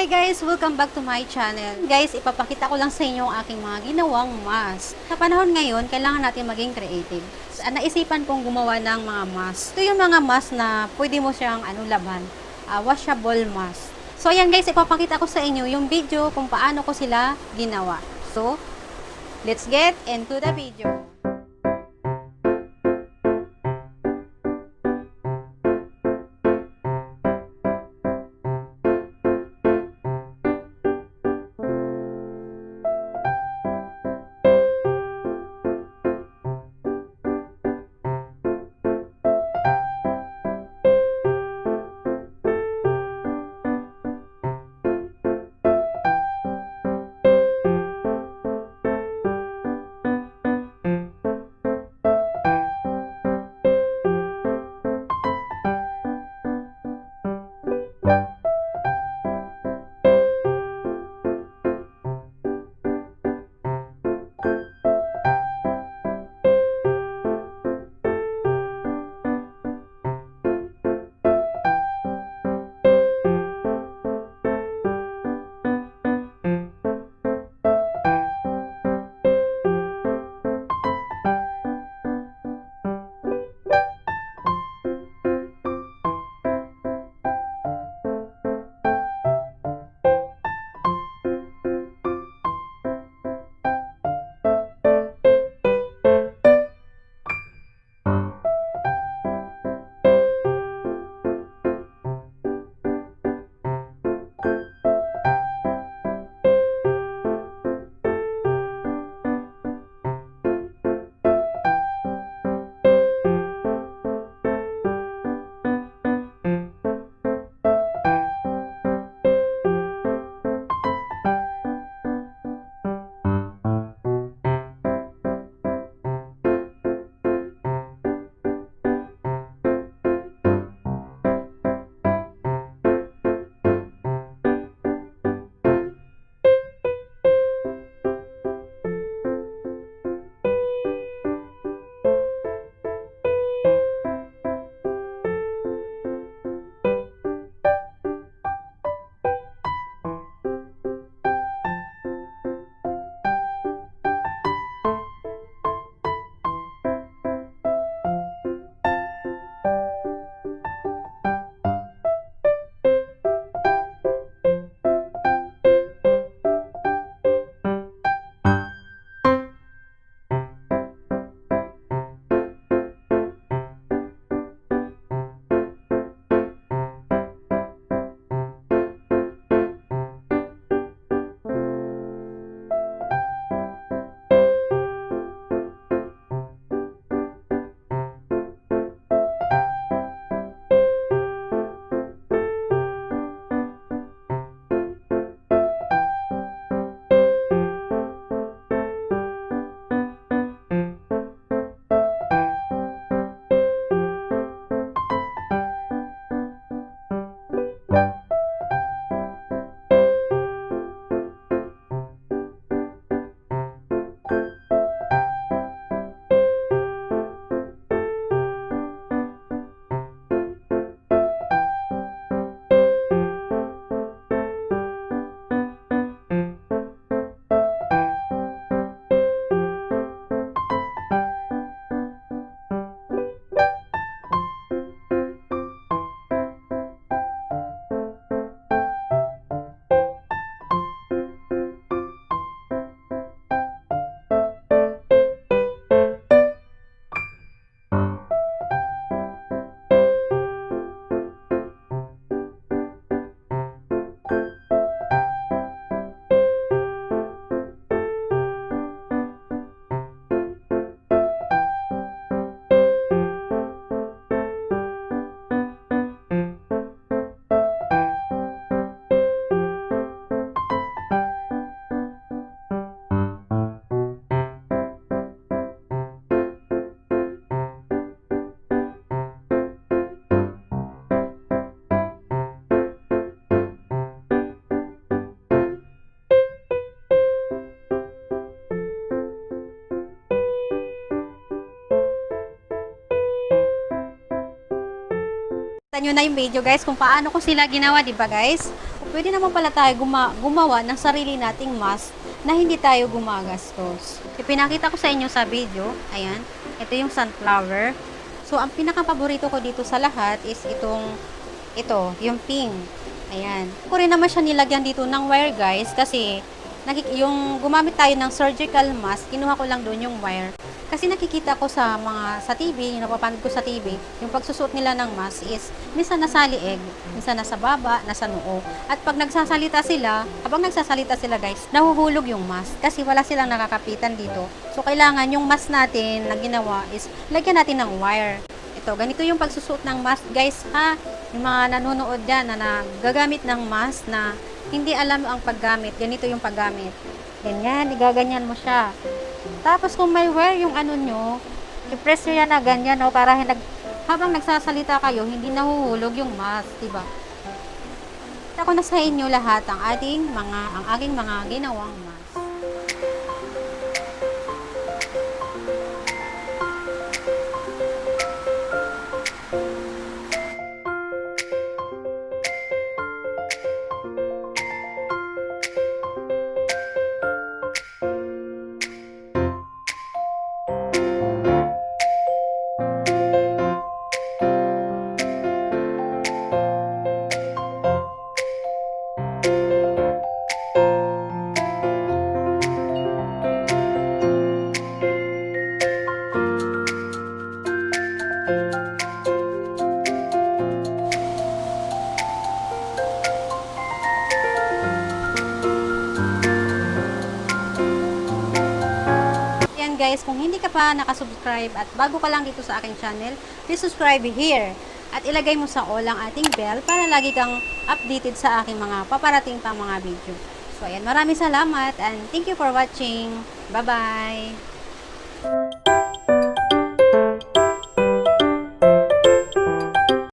Hi guys! Welcome back to my channel. Guys, ipapakita ko lang sa inyo ang aking mga ginawang mask. Sa panahon ngayon, kailangan natin maging creative. Naisipan kong gumawa ng mga mask. Ito yung mga mask na pwede mo siyang laban. Washable mask. So ayan guys, ipapakita ko sa inyo yung video kung paano ko sila ginawa. So, let's get into the video. Nyo na yung video guys kung paano ko sila ginawa, di ba guys? Pwede naman pala tayo gumawa ng sarili nating mask na hindi tayo gumagastos. Ipinakita ko sa inyo sa video. Ayan. Ito yung sunflower. So, ang pinaka-paborito ko dito sa lahat is yung pink. Ayan. Ko rin naman siya nilagyan dito ng wire guys kasi yung gumamit tayo ng surgical mask, kinuha ko lang doon yung wire. Kasi nakikita ko sa TV, yung napapanood ko sa TV, yung pagsusuot nila ng mask is minsan nasa lieg, minsan nasa baba, nasa noo. At pag nagsasalita sila, guys, nahuhulog yung mask kasi wala silang nakakapitan dito. So kailangan yung mask natin na ginawa is lagyan natin ng wire. Ito, ganito yung pagsusuot ng mask guys ha. Yung mga nanonood dyan na gagamit ng mask na hindi alam ang paggamit, ganito yung paggamit. Ganyan, igaganyan mo siya. Tapos kung may wear yung ano nyo, i-press nyo yan na ganyan, no, para habang nagsasalita kayo, hindi nahuhulog yung mask, diba? Ako na sa inyo lahat ang aking mga ginawang mask. Guys, kung hindi ka pa nakasubscribe at bago ka lang dito sa aking channel, please subscribe here at ilagay mo sa all ang ating bell para lagi kang updated sa aking mga paparating pang mga video. So ayan, maraming salamat and thank you for watching. Bye-bye!